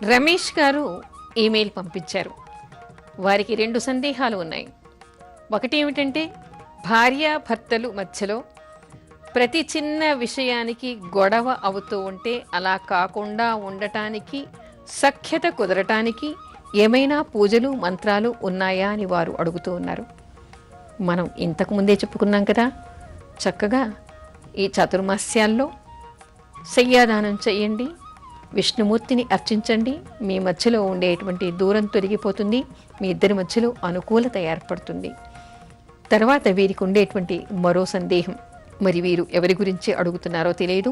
రమేష్ గారు ఈమెయిల్ పంపించారు. వారికి 2 సందేహాలు ఉన్నాయి. ఒకటేమిటంటే, భార్యాభర్తలు మధ్యలో ప్రతి చిన్న విషయానికి గొడవ అవుతూ ఉంటే అలా కాకుండా ఉండటానికి, సఖ్యత కుదరటానికి ఏమైనా పూజలు మంత్రాలు ఉన్నాయా అని వారు అడుగుతూ ఉన్నారు. మనం ఇంతకుముందే చెప్పుకున్నాం కదా, చక్కగా ఈ చతుర్మాస్యాల్లో శయ్యాదానం చెయ్యండి, విష్ణుమూర్తిని అర్చించండి. మీ మధ్యలో ఉండేటువంటి దూరం తొలగిపోతుంది, మీ ఇద్దరి మధ్యలో అనుకూలత ఏర్పడుతుంది. తర్వాత వీరికి ఉండేటువంటి మరో సందేహం, మరి వీరు ఎవరి గురించి అడుగుతున్నారో తెలియదు.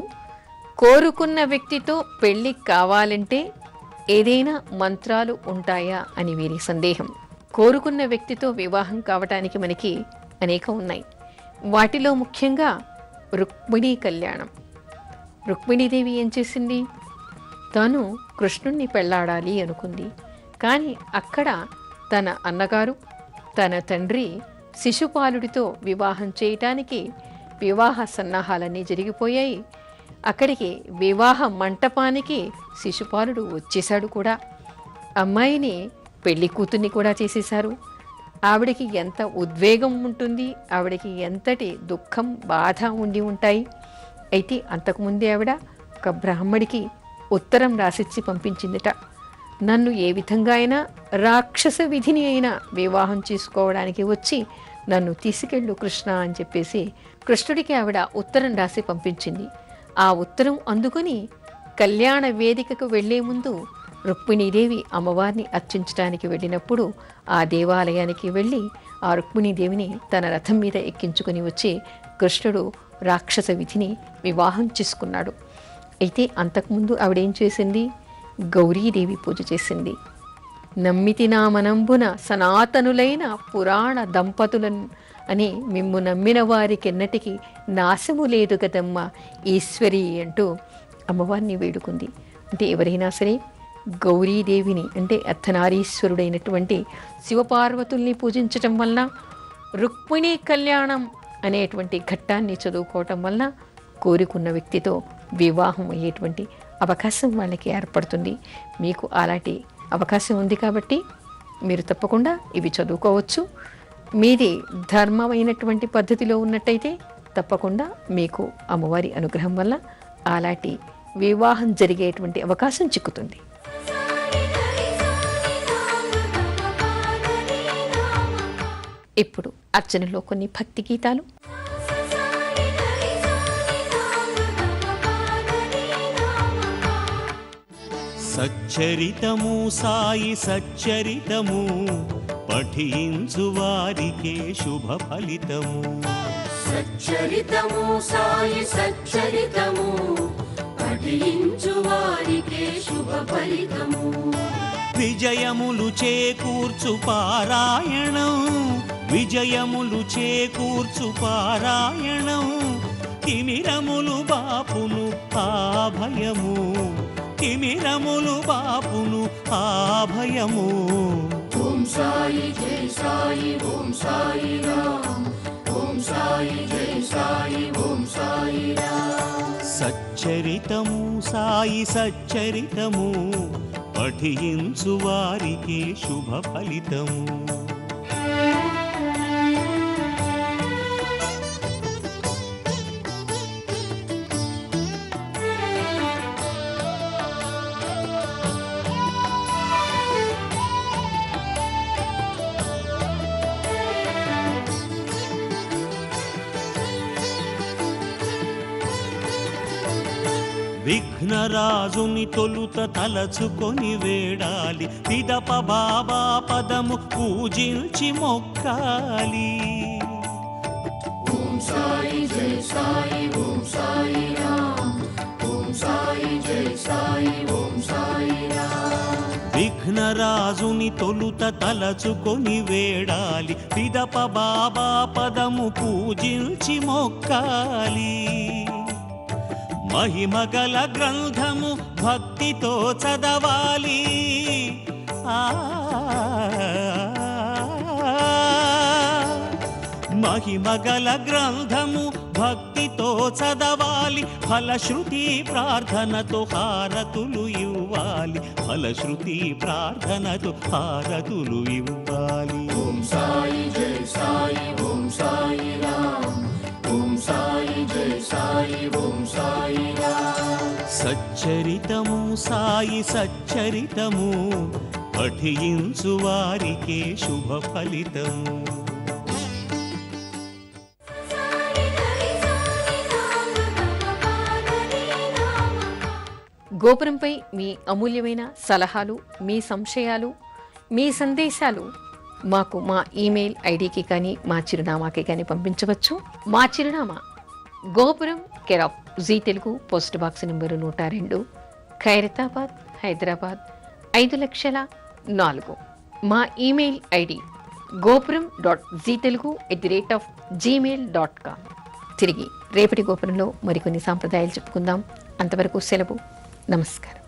కోరుకున్న వ్యక్తితో పెళ్ళి కావాలంటే ఏదైనా మంత్రాలు ఉంటాయా అని వీరి సందేహం. కోరుకున్న వ్యక్తితో వివాహం కావటానికి మనకి అనేకం ఉన్నాయి. వాటిలో ముఖ్యంగా రుక్మిణీ కళ్యాణం. రుక్మిణీదేవి ఏం చేసింది? తాను కృష్ణుణ్ణి పెళ్లాడాలి అనుకుంది. కానీ అక్కడ తన అన్నగారు, తన తండ్రి శిశుపాలుడితో వివాహం చేయటానికి వివాహ సన్నాహాలన్నీ జరిగిపోయాయి. అక్కడికి వివాహ మంటపానికి శిశుపాలుడు వచ్చేశాడు కూడా. అమ్మాయిని పెళ్లి కూతుర్ని కూడా చేసేశారు. ఆవిడకి ఎంత ఉద్వేగం ఉంటుంది, ఆవిడకి ఎంతటి దుఃఖం బాధ ఉండి ఉంటాయి. అయితే అంతకుముందే ఆవిడ ఒక బ్రాహ్మడికి ఉత్తరం రాసిచ్చి పంపించిందిట. నన్ను ఏ విధంగా అయినా రాక్షస విధిని అయినా వివాహం చేసుకోవడానికి వచ్చి నన్ను తీసుకెళ్ళు కృష్ణ అని చెప్పేసి కృష్ణుడికి ఆవిడ ఉత్తరం రాసి పంపించింది. ఆ ఉత్తరం అందుకొని కళ్యాణ వేదికకు వెళ్లే ముందు రుక్మిణీదేవి అమ్మవారిని అర్చించడానికి వెళ్ళినప్పుడు ఆ దేవాలయానికి వెళ్ళి ఆ రుక్మిణీదేవిని తన రథం మీద ఎక్కించుకుని వచ్చి కృష్ణుడు రాక్షస విధిని వివాహం చేసుకున్నాడు. అయితే అంతకుముందు ఆవిడేం చేసింది? గౌరీదేవి పూజ చేసింది. నమ్మితి నా మనంబున సనాతనులైన పురాణ దంపతులను అని మిమ్ము నమ్మిన వారికెన్నటికి నాశము లేదు కదమ్మ ఈశ్వరి అంటూ అమ్మవారిని వేడుకుంది. అంటే ఎవరైనా సరే గౌరీదేవిని అంటే అర్ధనారీశ్వరుడైనటువంటి శివపార్వతుల్ని పూజించటం వలన, రుక్మిణీ కళ్యాణం అనేటువంటి ఘట్టాన్ని చదువుకోవటం వలన కోరుకున్న వ్యక్తితో వివాహం అయ్యేటువంటి అవకాశం వాళ్ళకి ఏర్పడుతుంది. మీకు అలాంటి అవకాశం ఉంది కాబట్టి మీరు తప్పకుండా ఇవి చదువుకోవచ్చు. మీది ధర్మమైనటువంటి పద్ధతిలో ఉన్నట్టయితే తప్పకుండా మీకు అమ్మవారి అనుగ్రహం వల్ల అలాంటి వివాహం జరిగేటువంటి అవకాశం చిక్కుతుంది. ఇప్పుడు అర్చనలో కొన్ని భక్తి గీతాలు. సచ్చరితము సాయి సచ్చరితము పఠించు వారికే శుభ ఫలితము. సచ్చరితము సాయి సచ్చరితము పఠించు వారికే శుభ ఫలితము. విజయములు చేకూర్చు పారాయణం, విజయములు చేకూర్చు పారాయణం. తిమిరములు బాపును ఆభయము, తిమిరములు బాపును ఆభయము. ఓం సాయి జై సాయి ఓం సాయి రామ్, ఓం సాయి జై సాయి ఓం సాయి రామ్. సచ్చరితము సాయి సచ్చరితము పఠించు వారికే శుభ ఫలితము. విఘ్నరాజుని తొలుత తలచుకొని వేడాలి, పిదప బాబా పదము పూజించి మొక్కాలి. ఓం సాయి జై సాయి ఓం సాయి రామ్, ఓం సాయి జై సాయి ఓం సాయి రామ్. విఘ్నరాజుని తొలుత తలచుకొని వేడాలి, పిదప బాబా పదము పూజించి మొక్కాలి. మహిమగల గ్రంథము భక్తితో చదవాలి, మహిమగల గ్రంథము భక్తితో చదవాలి, ఫలశ్రుతి ప్రార్థనతో హారతులు ఇవ్వాలి, ఫలశ్రుతి ప్రార్థనతో హారతులు ఇవ్వాలి. ఓం సాయి జై సాయి ఓం సాయి రామ్, ఓం సాయి జై సాయి ఓం సాయి రామ్. సచ్చరితము సాయి సచ్చరితము, పఠించు వారికే శుభ ఫలితము. గోపురంపై మీ అమూల్యమైన సలహాలు, మీ సంశయాలు, మీ సందేశాలు మాకు మా ఈమెయిల్ ఐడికి కానీ మా చిరునామాకి కానీ పంపించవచ్చు. మా చిరునామా Gopuram care of Zee Telugu, post box number 102, Khairatabad, Hyderabad 5,04,000. మా ఈమెయిల్ ఐడి gopuram.ztelugu@gmail.com. తిరిగి రేపటి గోపురంలో మరికొన్ని సాంప్రదాయాలు చెప్పుకుందాం. అంతవరకు సెలవు. నమస్కారం.